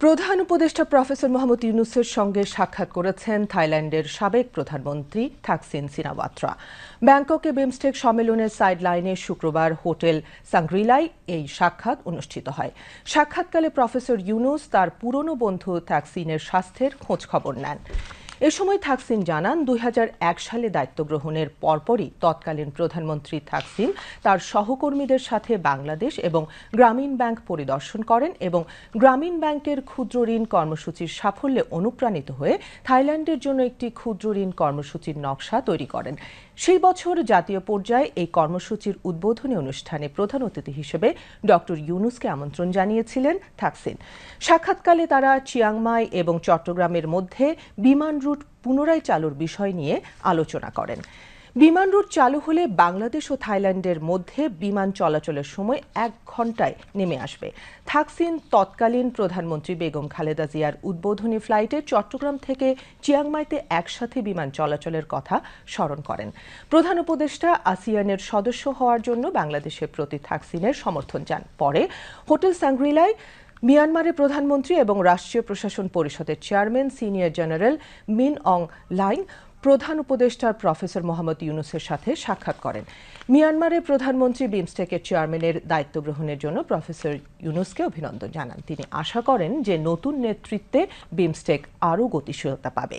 প্রধান উপদেষ্টা প্রফেসর মোহাম্মদ ইউনূসের সঙ্গে সাক্ষাৎ করেছেন থাইল্যান্ডের সাবেক প্রধানমন্ত্রী থাকসিন সিনাওয়াত্রা। ব্যাংককে বিমস্টেক সম্মেলনের সাইডলাইনে শুক্রবার হোটেল সাংগ্রিলায় এই সাক্ষাৎ অনুষ্ঠিত হয়। সাক্ষাৎকালে প্রফেসর ইউনূস তার পুরনো বন্ধু থাকসিনের স্বাস্থ্যের খোঁজখবর নেন। এ সময় থাকসিন জানান ২০০১ সালে দায়িত্ব গ্রহণের পরপরই তৎকালীন প্রধানমন্ত্রী থাকসিন তার সহকর্মীদের সাথে বাংলাদেশ এবং গ্রামীণ ব্যাংক পরিদর্শন করেন এবং গ্রামীণ ব্যাংকের ক্ষুদ্র ঋণ কর্মসূচির সাফল্যে অনুপ্রাণিত হয়ে থাইল্যান্ডের জন্য একটি ক্ষুদ্র ঋণ কর্মসূচির নকশা তৈরি করেন। সেই বছর জাতীয় পর্যায়ে এই কর্মসূচির উদ্বোধনী অনুষ্ঠানে প্রধান অতিথি হিসেবে ডক্টর ইউনূসকে আমন্ত্রণ জানিয়েছিলেন থাকসিন। সাক্ষাৎকালে তারা চিয়াংমাই এবং চট্টগ্রামের মধ্যে বিমান রুট পুনরায় চালুর বিষয় নিয়ে আলোচনা করেন। বিমান রুট চালু হলে বাংলাদেশ ও থাইল্যান্ডের মধ্যে বিমান চলাচলের সময় ১ ঘণ্টায় নেমে আসবে। থাকসিন তৎকালীন প্রধানমন্ত্রী বেগম খালেদা জিয়ার উদ্বোধনী ফ্লাইটে চট্টগ্রাম থেকে চিয়াংমাইতে একসাথে বিমান চলাচলের কথা স্মরণ করেন। প্রধান উপদেষ্টা আসিয়ানের সদস্য হওয়ার জন্য বাংলাদেশের প্রতি থাকসিনের সমর্থন চান। পরে হোটেল সাংগ্রিলায় মিয়ানমারের প্রধানমন্ত্রী এবং রাষ্ট্রীয় প্রশাসন পরিষদের চেয়ারম্যান সিনিয়র জেনারেল মিন অং লাইং প্রধান উপদেষ্টা প্রফেসর মোহাম্মদ ইউনূসের সাথে সাক্ষাৎ করেন। মিয়ানমারের প্রধানমন্ত্রী বিমস্টেকের চেয়ারম্যানের দায়িত্ব গ্রহণের জন্য প্রফেসর ইউনূসকে অভিনন্দন জানান। তিনি আশা করেন যে নতুন নেতৃত্বে বিমস্টেক আরও গতিশীলতা পাবে।